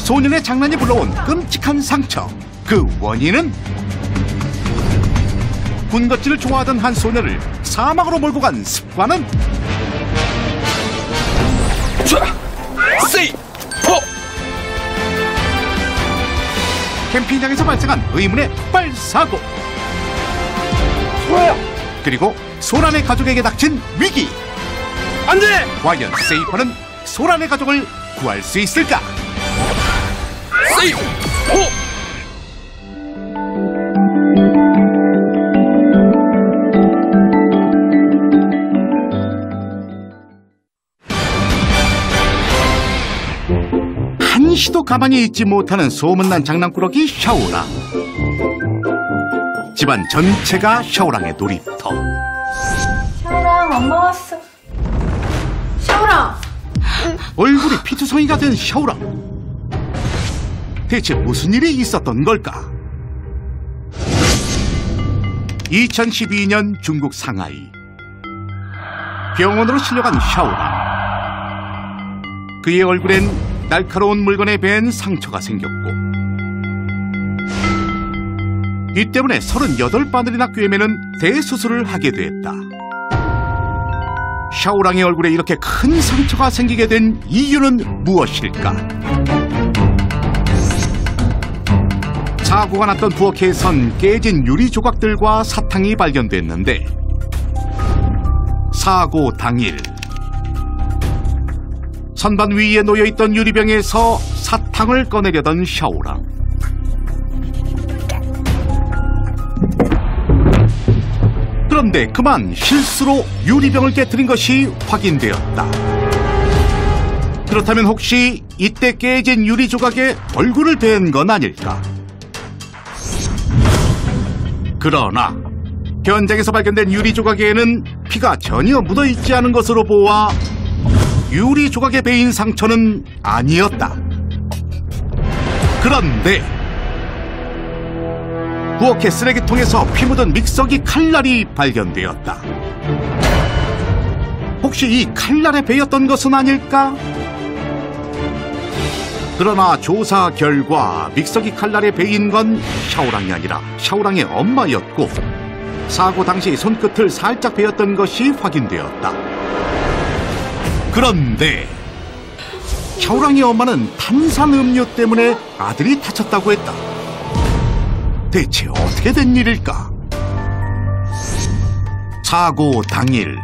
소년의 장난이 불러온 끔찍한 상처. 그 원인은 군것질을 좋아하던 한 소녀를 사막으로 몰고 간 습관은 캠핑장에서 발생한 의문의 폭발사고. 그리고 소란의 가족에게 닥친 위기. 안돼! 과연 세이퍼는 소란의 가족을 구할 수 있을까? 한시도 가만히 있지 못하는 소문난 장난꾸러기 샤오랑. 집안 전체가 샤오랑의 놀이터. 샤오랑, 엄마 왔어. 샤오랑! 얼굴이 피투성이가 된 샤오랑. 대체 무슨 일이 있었던 걸까? 2012년 중국 상하이. 병원으로 실려간 샤오랑. 그의 얼굴엔 날카로운 물건에 밴 상처가 생겼고, 이 때문에 38바늘이나 꿰매는 대수술을 하게 됐다. 샤오랑의 얼굴에 이렇게 큰 상처가 생기게 된 이유는 무엇일까? 사고가 났던 부엌에선 깨진 유리 조각들과 사탕이 발견됐는데, 사고 당일 선반 위에 놓여있던 유리병에서 사탕을 꺼내려던 샤오랑. 그런데 그만 실수로 유리병을 깨뜨린 것이 확인되었다. 그렇다면 혹시 이때 깨진 유리 조각에 얼굴을 댄 건 아닐까? 그러나 현장에서 발견된 유리 조각에는 피가 전혀 묻어있지 않은 것으로 보아 유리 조각에 베인 상처는 아니었다. 그런데 부엌의 쓰레기통에서 피 묻은 믹서기 칼날이 발견되었다. 혹시 이 칼날에 베였던 것은 아닐까? 그러나 조사 결과 믹서기 칼날에 베인 건 샤오랑이 아니라 샤오랑의 엄마였고, 사고 당시 손끝을 살짝 베었던 것이 확인되었다. 그런데 샤오랑의 엄마는 탄산음료 때문에 아들이 다쳤다고 했다. 대체 어떻게 된 일일까? 사고 당일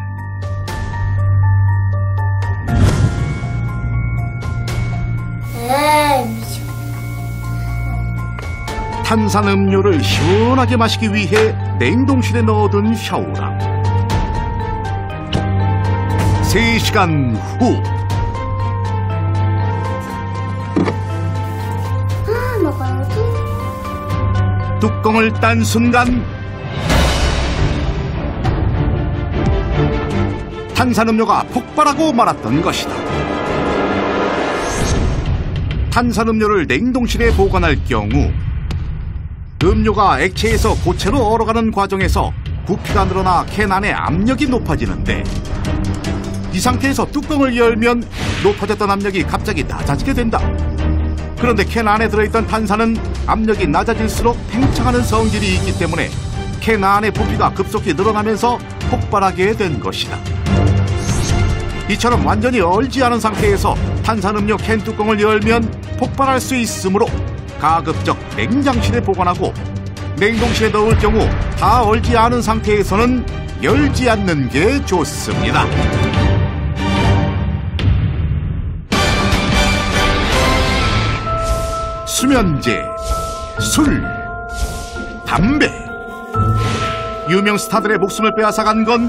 탄산음료를 시원하게 마시기 위해 냉동실에 넣어둔 샤오랑. 3시간 후 먹어야지. 뚜껑을 딴 순간 탄산음료가 폭발하고 말았던 것이다. 탄산음료를 냉동실에 보관할 경우 음료가 액체에서 고체로 얼어가는 과정에서 부피가 늘어나 캔 안에 압력이 높아지는데, 이 상태에서 뚜껑을 열면 높아졌던 압력이 갑자기 낮아지게 된다. 그런데 캔 안에 들어있던 탄산은 압력이 낮아질수록 팽창하는 성질이 있기 때문에 캔 안의 부피가 급속히 늘어나면서 폭발하게 된 것이다. 이처럼 완전히 얼지 않은 상태에서 탄산음료 캔 뚜껑을 열면 폭발할 수 있으므로 가급적 냉장실에 보관하고, 냉동실에 넣을 경우 다 얼지 않은 상태에서는 열지 않는 게 좋습니다. 수면제, 술, 담배. 유명 스타들의 목숨을 빼앗아간 건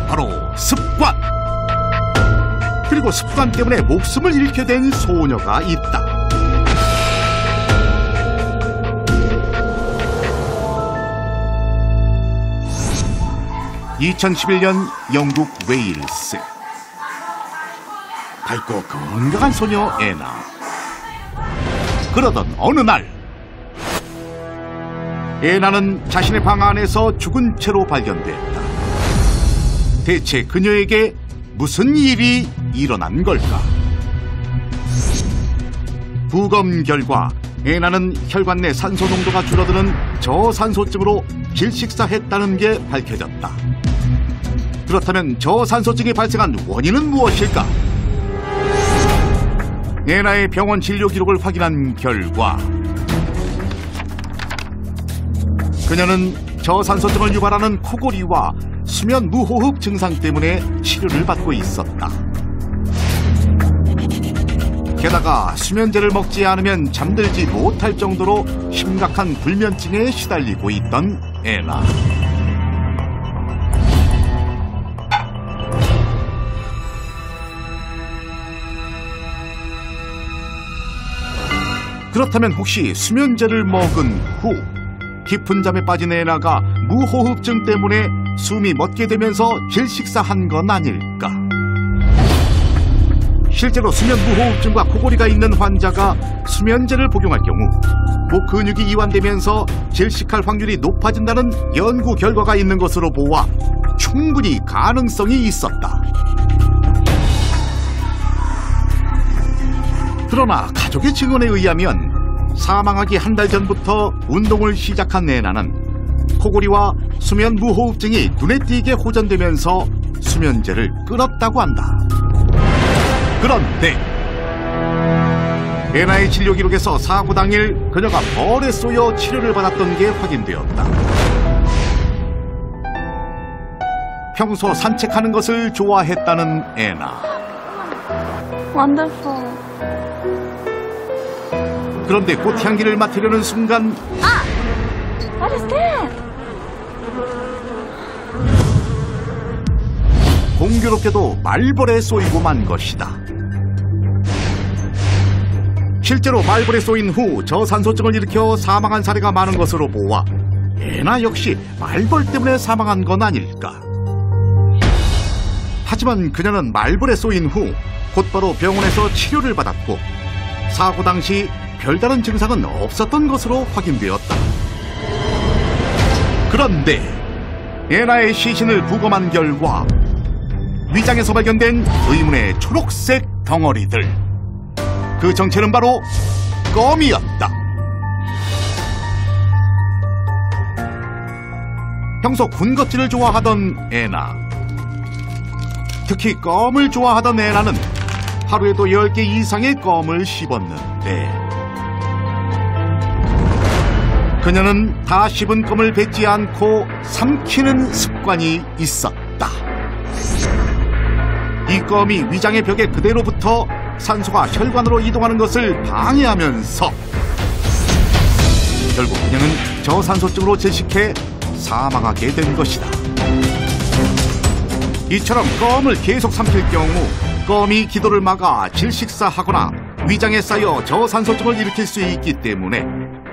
바로 습관. 그리고 습관 때문에 목숨을 잃게 된 소녀가 있다. 2011년 영국 웨일스. 밝고 건강한 소녀 애나. 그러던 어느 날 애나는 자신의 방 안에서 죽은 채로 발견됐다. 대체 그녀에게 무슨 일이 일어난 걸까? 부검 결과 애나는 혈관 내 산소 농도가 줄어드는 저산소증으로 질식사했다는 게 밝혀졌다. 그렇다면 저산소증이 발생한 원인은 무엇일까? 애나의 병원 진료 기록을 확인한 결과 그녀는 저산소증을 유발하는 코골이와 수면 무호흡 증상 때문에 치료를 받고 있었다. 게다가 수면제를 먹지 않으면 잠들지 못할 정도로 심각한 불면증에 시달리고 있던 애나. 그렇다면 혹시 수면제를 먹은 후 깊은 잠에 빠진 애나가 무호흡증 때문에 숨이 멎게 되면서 질식사한 건 아닐까? 실제로 수면 무호흡증과 코골이가 있는 환자가 수면제를 복용할 경우 목 근육이 이완되면서 질식할 확률이 높아진다는 연구 결과가 있는 것으로 보아 충분히 가능성이 있었다. 그러나 가족의 증언에 의하면 사망하기 한 달 전부터 운동을 시작한 애나는 코골이와 수면 무호흡증이 눈에 띄게 호전되면서 수면제를 끊었다고 한다. 그런데 애나의 진료 기록에서 사고 당일 그녀가 벌에 쏘여 치료를 받았던 게 확인되었다. 평소 산책하는 것을 좋아했다는 애나. Wonderful. 그런데 꽃향기를 맡으려는 순간 What is that? 공교롭게도 말벌에 쏘이고 만 것이다. 실제로 말벌에 쏘인 후 저산소증을 일으켜 사망한 사례가 많은 것으로 보아 애나 역시 말벌 때문에 사망한 건 아닐까. 하지만 그녀는 말벌에 쏘인 후 곧바로 병원에서 치료를 받았고 사고 당시 별다른 증상은 없었던 것으로 확인되었다. 그런데 애나의 시신을 부검한 결과 위장에서 발견된 의문의 초록색 덩어리들, 그 정체는 바로 껌이었다. 평소 군것질을 좋아하던 애나, 특히 껌을 좋아하던 애나는 하루에도 10개 이상의 껌을 씹었는데 그녀는 다 씹은 껌을 뱉지 않고 삼키는 습관이 있었다. 이 껌이 위장의 벽에 그대로 붙어 산소가 혈관으로 이동하는 것을 방해하면서 결국 그녀는 저산소증으로 질식해 사망하게 된 것이다. 이처럼 껌을 계속 삼킬 경우 껌이 기도를 막아 질식사하거나 위장에 쌓여 저산소증을 일으킬 수 있기 때문에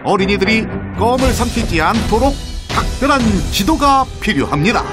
어린이들이 껌을 삼키지 않도록 각별한 지도가 필요합니다.